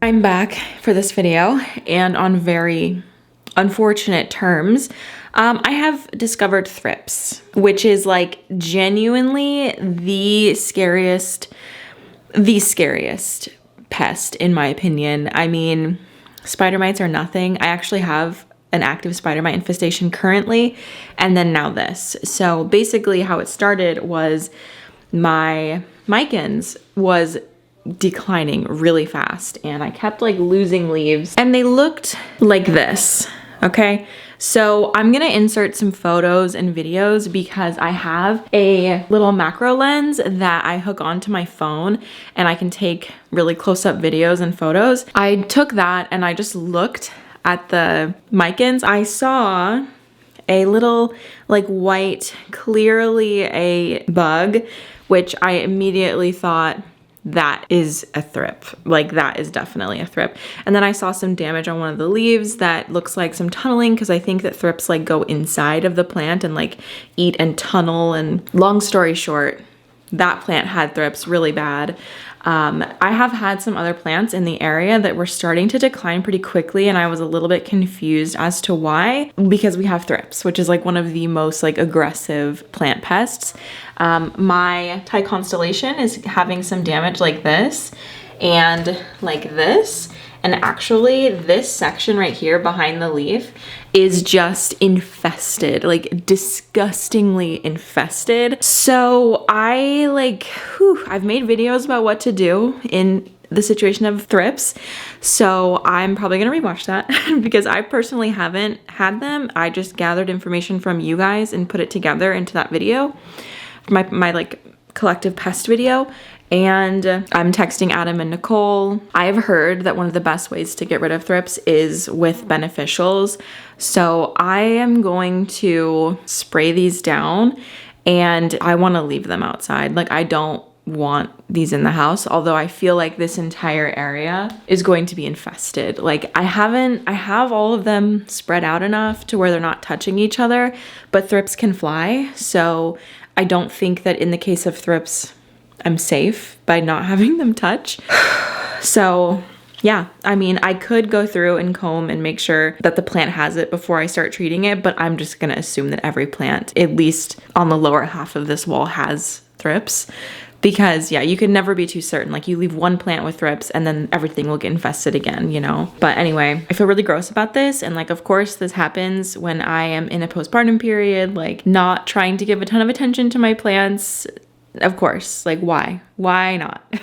I'm back for this video, and on very unfortunate terms, I have discovered thrips, which is like genuinely the scariest pest in my opinion. I mean, spider mites are nothing. I actually have an active spider mite infestation currently, and then now this. So basically how it started was my micans was declining really fast, and I kept like losing leaves, and they looked like this. Okay, so I'm gonna insert some photos and videos because I have a little macro lens that I hook onto my phone and I can take really close-up videos and photos. I took that and I just looked at the micans. I saw a little like white, clearly a bug, which I immediately thought, that is a thrip. Like, that is definitely a thrip. And then I saw some damage on one of the leaves that looks like some tunneling, because I think that thrips like go inside of the plant and like eat and tunnel. And long story short, that plant had thrips really bad. I have had some other plants in the area that were starting to decline pretty quickly, and I was a little bit confused as to why, because we have thrips, which is like one of the most like aggressive plant pests. My Thai constellation is having some damage like this and like this. And actually this section right here behind the leaf is just infested, like disgustingly infested. So I've made videos about what to do in the situation of thrips. So I'm probably gonna rewatch that because I personally haven't had them. I just gathered information from you guys and put it together into that video, my like collective pest video. And I'm texting Adam and Nicole. I've heard that one of the best ways to get rid of thrips is with beneficials. So I am going to spray these down, and I want to leave them outside. Like, I don't want these in the house, although I feel like this entire area is going to be infested. Like, I have all of them spread out enough to where they're not touching each other, but thrips can fly. So I don't think that in the case of thrips, I'm safe by not having them touch. So yeah, I mean, I could go through and comb and make sure that the plant has it before I start treating it, but I'm just gonna assume that every plant, at least on the lower half of this wall, has thrips. Because yeah, you can never be too certain. Like, you leave one plant with thrips and then everything will get infested again, you know? But anyway, I feel really gross about this. And like, of course, this happens when I am in a postpartum period, like not trying to give a ton of attention to my plants. Of course, like why not?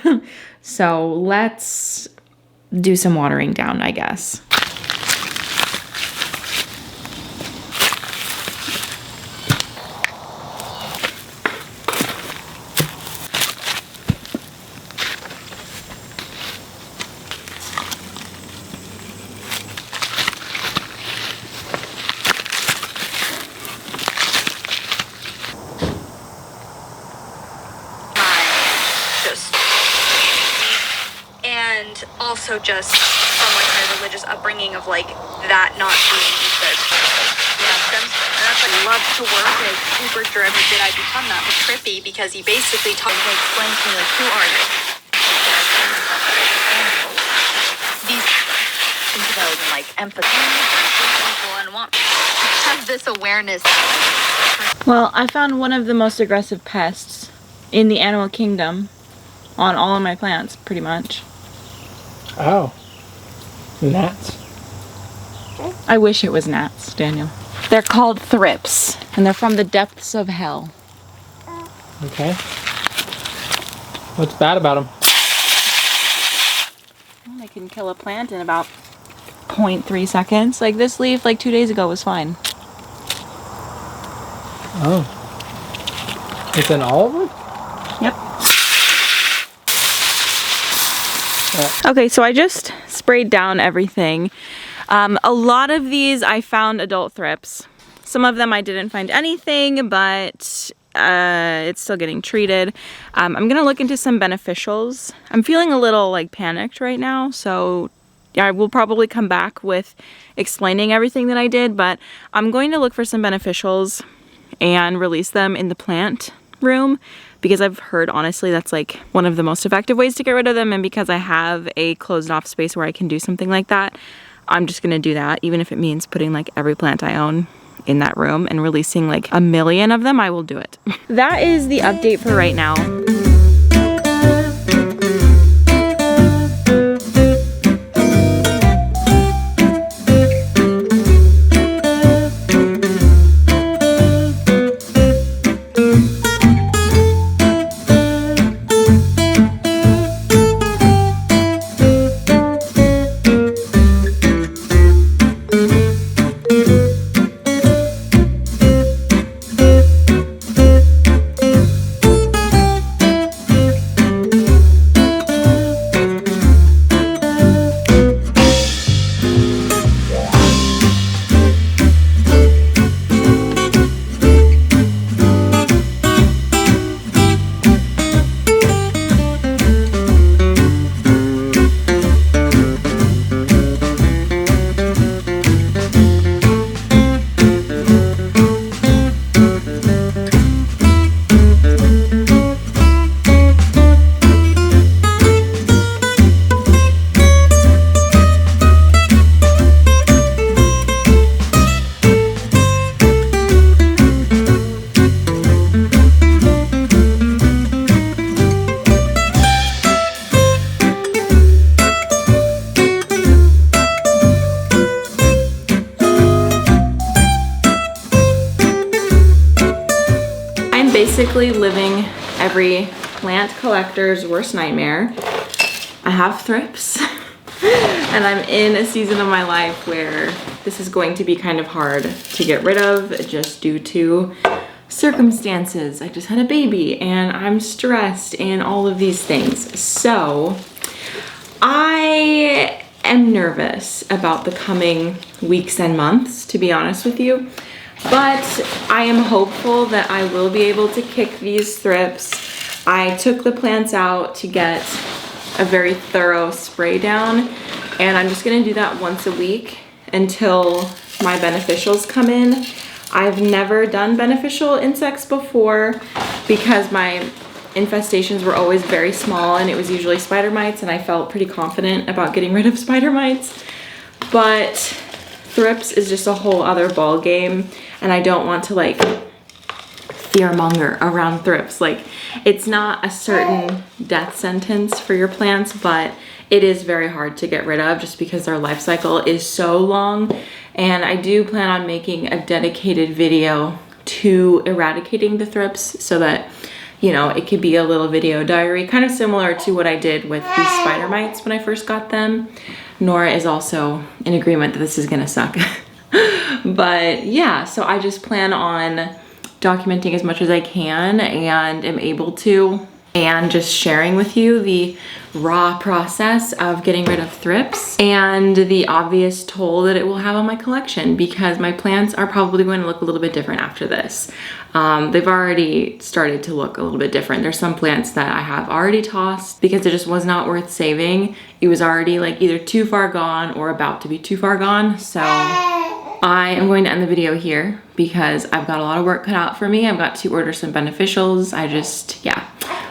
So let's do some watering down, I guess. And also just from like my religious upbringing of like that not being good. Yeah, stems. That's like love to work like super driven. Did I become that trippy because he basically explained to me like, who are you? These things about like empathy and want have this awareness. Well, I found one of the most aggressive pests in the animal kingdom on all of my plants, pretty much. Oh, gnats. I wish it was gnats, Daniel. They're called thrips, and they're from the depths of hell. Okay. What's bad about them? Well, they can kill a plant in about 0.3 seconds. Like this leaf, like 2 days ago, was fine. Oh. It's in all of them? Yep. Okay, so I just sprayed down everything. A lot of these I found adult thrips. Some of them I didn't find anything, but it's still getting treated. I'm gonna look into some beneficials. I'm feeling a little like panicked right now, so yeah, I will probably come back with explaining everything that I did, but I'm going to look for some beneficials and release them in the plant room, because I've heard honestly that's like one of the most effective ways to get rid of them, and because I have a closed off space where I can do something like that, I'm just gonna do that. Even if it means putting like every plant I own in that room and releasing like 1 million of them, I will do it. That is the update for right now. Basically living every plant collector's worst nightmare. I have thrips and I'm in a season of my life where this is going to be kind of hard to get rid of just due to circumstances. I just had a baby and I'm stressed and all of these things. So I am nervous about the coming weeks and months, to be honest with you. But I am hopeful that I will be able to kick these thrips. I took the plants out to get a very thorough spray down, and I'm just gonna do that once a week until my beneficials come in. I've never done beneficial insects before because my infestations were always very small and it was usually spider mites, and I felt pretty confident about getting rid of spider mites. But thrips is just a whole other ball game, and I don't want to like fearmonger around thrips. Like, it's not a certain death sentence for your plants, but it is very hard to get rid of just because their life cycle is so long. And I do plan on making a dedicated video to eradicating the thrips so that, you know, it could be a little video diary, kind of similar to what I did with these spider mites when I first got them. Nora is also in agreement that this is gonna suck. But yeah, so I just plan on documenting as much as I can and am able to, and just sharing with you the raw process of getting rid of thrips and the obvious toll that it will have on my collection, because my plants are probably going to look a little bit different after this. They've already started to look a little bit different. There's some plants that I have already tossed because it just was not worth saving. It was already like either too far gone or about to be too far gone. So I am going to end the video here because I've got a lot of work cut out for me. I've got to order some beneficials.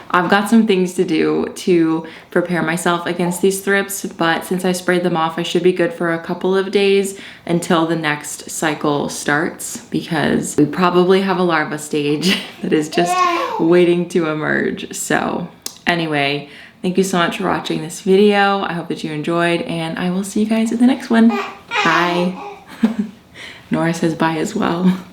I've got some things to do to prepare myself against these thrips, but since I sprayed them off, I should be good for a couple of days until the next cycle starts, because we probably have a larva stage that is just waiting to emerge. So anyway, thank you so much for watching this video. I hope that you enjoyed, and I will see you guys in the next one. Bye. Nora says bye as well.